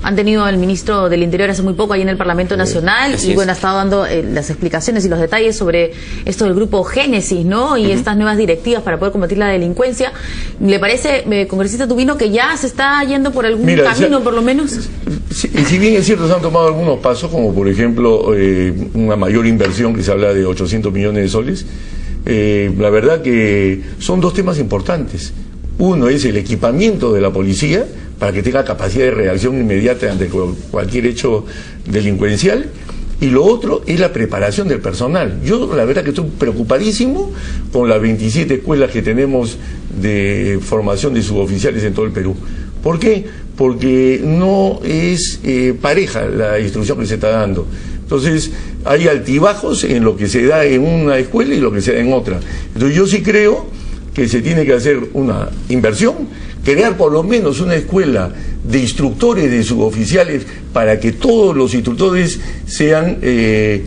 Han tenido al ministro del Interior hace muy poco ahí en el Parlamento Nacional y bueno, ha estado dando las explicaciones y los detalles sobre esto del grupo Génesis, ¿no? Y estas nuevas directivas para poder combatir la delincuencia. ¿Le parece, congresista Tubino, que ya se está yendo por algún camino, por lo menos? Si bien es cierto, se han tomado algunos pasos, como por ejemplo una mayor inversión, que se habla de 800 millones de soles, la verdad que son dos temas importantes. Uno es el equipamiento de la policía para que tenga capacidad de reacción inmediata ante cualquier hecho delincuencial, y lo otro es la preparación del personal. Yo la verdad que estoy preocupadísimo con las 27 escuelas que tenemos de formación de suboficiales en todo el Perú. ¿Por qué? Porque no es pareja la instrucción que se está dando. Entonces hay altibajos en lo que se da en una escuela y lo que se da en otra. Entonces yo sí creo que se tiene que hacer una inversión, crear por lo menos una escuela de instructores de suboficiales para que todos los instructores sean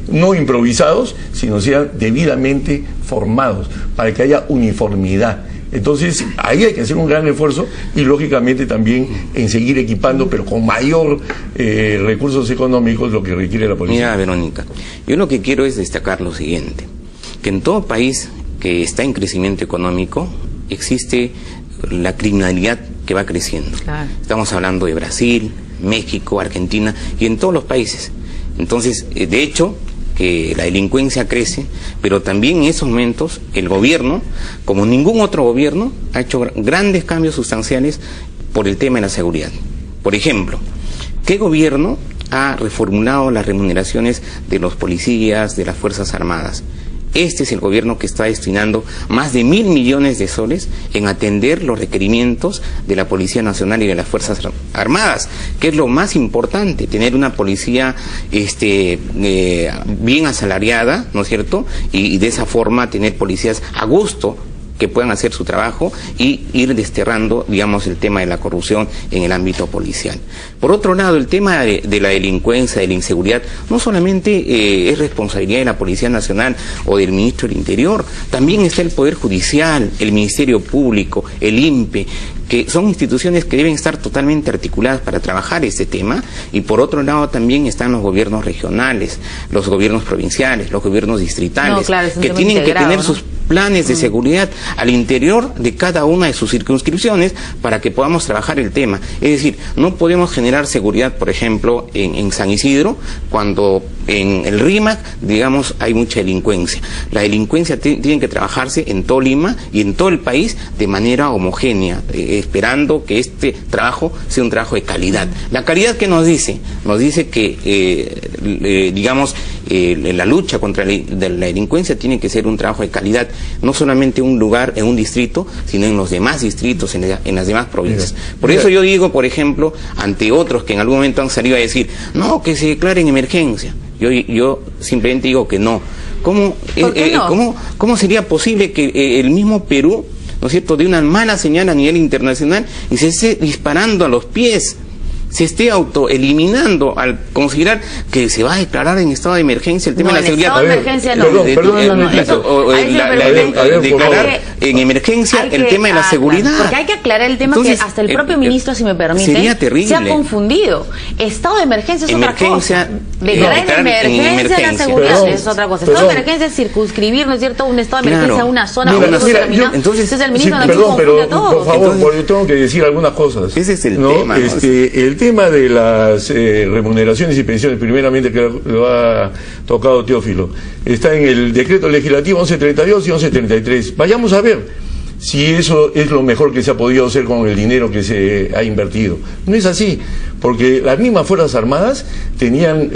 no improvisados, sino sean debidamente formados, para que haya uniformidad. Entonces ahí hay que hacer un gran esfuerzo y lógicamente también en seguir equipando, pero con mayor recursos económicos, lo que requiere la policía. Mira, Verónica, yo lo que quiero es destacar lo siguiente, que en todo país que está en crecimiento económico existe la criminalidad que va creciendo. Claro. Estamos hablando de Brasil, México, Argentina y en todos los países. Entonces, de hecho, que la delincuencia crece, pero también en esos momentos el gobierno, como ningún otro gobierno, ha hecho grandes cambios sustanciales por el tema de la seguridad. Por ejemplo, ¿qué gobierno ha reformulado las remuneraciones de los policías, de las Fuerzas Armadas? Este es el gobierno que está destinando más de 1.000 millones de soles en atender los requerimientos de la Policía Nacional y de las Fuerzas Armadas, que es lo más importante, tener una policía bien asalariada, ¿no es cierto? Y de esa forma tener policías a gusto, que puedan hacer su trabajo y ir desterrando, digamos, el tema de la corrupción en el ámbito policial. Por otro lado, el tema de la delincuencia, de la inseguridad, no solamente es responsabilidad de la Policía Nacional o del Ministro del Interior, también está el Poder Judicial, el Ministerio Público, el INPE, que son instituciones que deben estar totalmente articuladas para trabajar este tema, y por otro lado también están los gobiernos regionales, los gobiernos provinciales, los gobiernos distritales, que tienen que tener sus planes de seguridad al interior de cada una de sus circunscripciones para que podamos trabajar el tema. Es decir, no podemos generar seguridad, por ejemplo, en San Isidro, cuando en el RIMAC, digamos, hay mucha delincuencia. La delincuencia tiene que trabajarse en todo Lima y en todo el país de manera homogénea, esperando que este trabajo sea un trabajo de calidad. ¿La calidad qué nos dice? Nos dice que, digamos, la lucha contra la delincuencia tiene que ser un trabajo de calidad, no solamente en un lugar, en un distrito, sino en los demás distritos, en las demás provincias. Por eso yo digo, por ejemplo, ante otros que en algún momento han salido a decir, no, que se declare en emergencia. Yo simplemente digo que no. ¿Cómo sería posible que el mismo Perú, ¿no es cierto?, dé una mala señal a nivel internacional y se esté disparando a los pies, se esté autoeliminando al considerar que se va a declarar en estado de emergencia el tema de la seguridad? Estado de emergencia declarar en emergencia el tema de la seguridad. Porque hay que aclarar el tema. Entonces, que hasta el propio ministro, si me permite, sería terrible. Se ha confundido. Estado de emergencia es otra cosa. Declarar en emergencia la seguridad es otra cosa. Estado de emergencia es circunscribir, ¿no es cierto?, un estado de emergencia a una zona. Entonces el ministro pero por favor, yo tengo que decir algunas cosas. Ese es el tema. El tema de las remuneraciones y pensiones, primeramente, que lo ha tocado Teófilo, está en el decreto legislativo 1132 y 1133. Vayamos a ver si eso es lo mejor que se ha podido hacer con el dinero que se ha invertido. No es así, porque las mismas Fuerzas Armadas tenían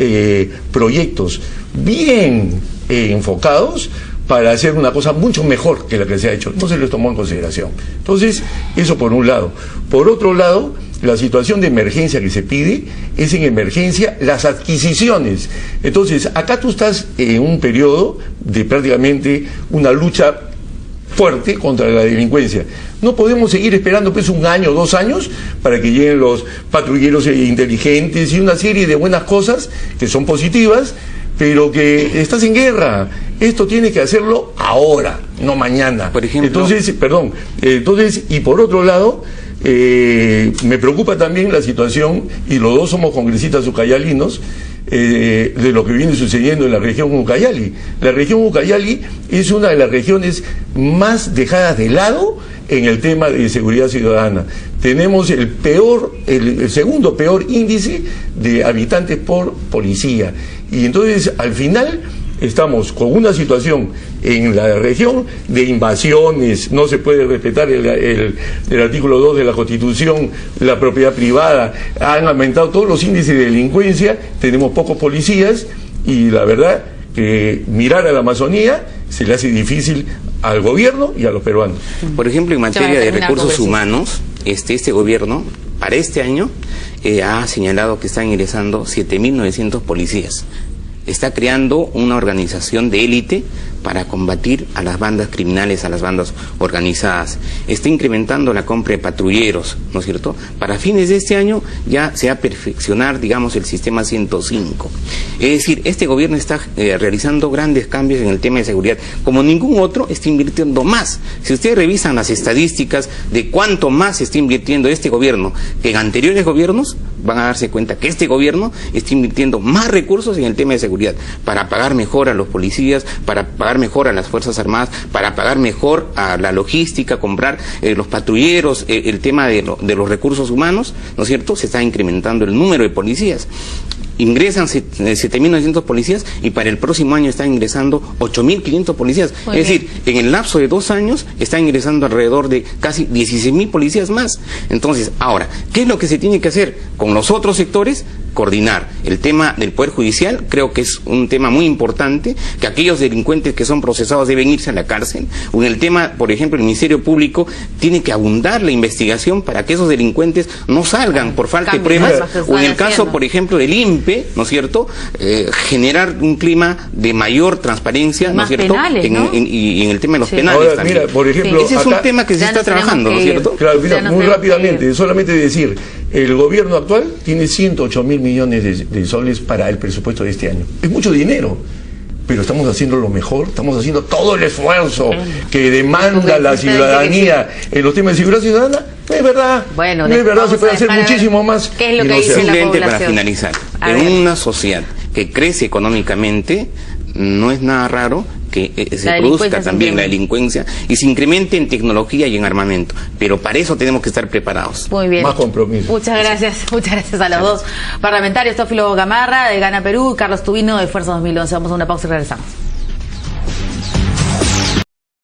proyectos bien enfocados para hacer una cosa mucho mejor que la que se ha hecho. No se les tomó en consideración. Entonces, eso por un lado. Por otro lado, la situación de emergencia que se pide es en emergencia las adquisiciones. Entonces, acá tú estás en un periodo de prácticamente una lucha fuerte contra la delincuencia. No podemos seguir esperando pues 1 año, 2 años para que lleguen los patrulleros inteligentes y una serie de buenas cosas que son positivas, pero que estás en guerra. Esto tiene que hacerlo ahora, no mañana. Por ejemplo, entonces, y por otro lado, Me preocupa también la situación, y los dos somos congresistas ucayalinos, de lo que viene sucediendo en la región Ucayali. La región Ucayali es una de las regiones más dejadas de lado en el tema de seguridad ciudadana. Tenemos el segundo peor índice de habitantes por policía. Y entonces, al final, estamos con una situación en la región de invasiones, no se puede respetar el artículo 2 de la Constitución, la propiedad privada, han aumentado todos los índices de delincuencia, tenemos pocos policías, y la verdad que mirar a la Amazonía se le hace difícil al gobierno y a los peruanos. Por ejemplo, en materia de recursos humanos, este gobierno, para este año, ha señalado que están ingresando 7.900 policías. Está creando una organización de élite para combatir a las bandas criminales, a las bandas organizadas. Está incrementando la compra de patrulleros, ¿no es cierto? Para fines de este año ya se va a perfeccionar, digamos, el sistema 105. Es decir, este gobierno está realizando grandes cambios en el tema de seguridad. Como ningún otro, está invirtiendo más. Si ustedes revisan las estadísticas de cuánto más se está invirtiendo este gobierno que en anteriores gobiernos, van a darse cuenta que este gobierno está invirtiendo más recursos en el tema de seguridad, para pagar mejor a los policías, para pagar mejor a las Fuerzas Armadas, para pagar mejor a la logística, comprar los patrulleros, el tema de los recursos humanos, ¿no es cierto? Se está incrementando el número de policías. Ingresan 7.900 policías y para el próximo año están ingresando 8.500 policías. Es decir, en el lapso de 2 años están ingresando alrededor de casi 16.000 policías más. Entonces, ahora, ¿qué es lo que se tiene que hacer con los otros sectores? Coordinar el tema del Poder Judicial. Creo que es un tema muy importante, que aquellos delincuentes que son procesados deben irse a la cárcel. O en el tema, por ejemplo, el Ministerio Público tiene que abundar la investigación para que esos delincuentes no salgan por falta de pruebas. O en el caso, por ejemplo, del INPE, ¿no es cierto? Generar un clima de mayor transparencia, ¿no es cierto? Penales, ¿no? Y en el tema de los penales ahora, también. mira, por ejemplo, ese es un tema que se está trabajando, ¿no es cierto? Claro, mira, muy rápidamente, solamente decir, el gobierno actual tiene 108.000 millones de soles para el presupuesto de este año. Es mucho dinero, pero estamos haciendo lo mejor, estamos haciendo todo el esfuerzo que demanda la ciudadanía en los temas de seguridad ciudadana. No es verdad, bueno, no es verdad, se puede hacer muchísimo más. ¿Qué es lo que dice la simplemente población? Para finalizar, en una sociedad que crece económicamente, no es nada raro que se produzca también la delincuencia y se incremente en tecnología y en armamento, pero para eso tenemos que estar preparados. Muy bien. Más compromiso. Muchas gracias a los dos parlamentarios, Teófilo Gamarra de Gana Perú, Carlos Tubino de Fuerza 2011. Vamos a una pausa y regresamos.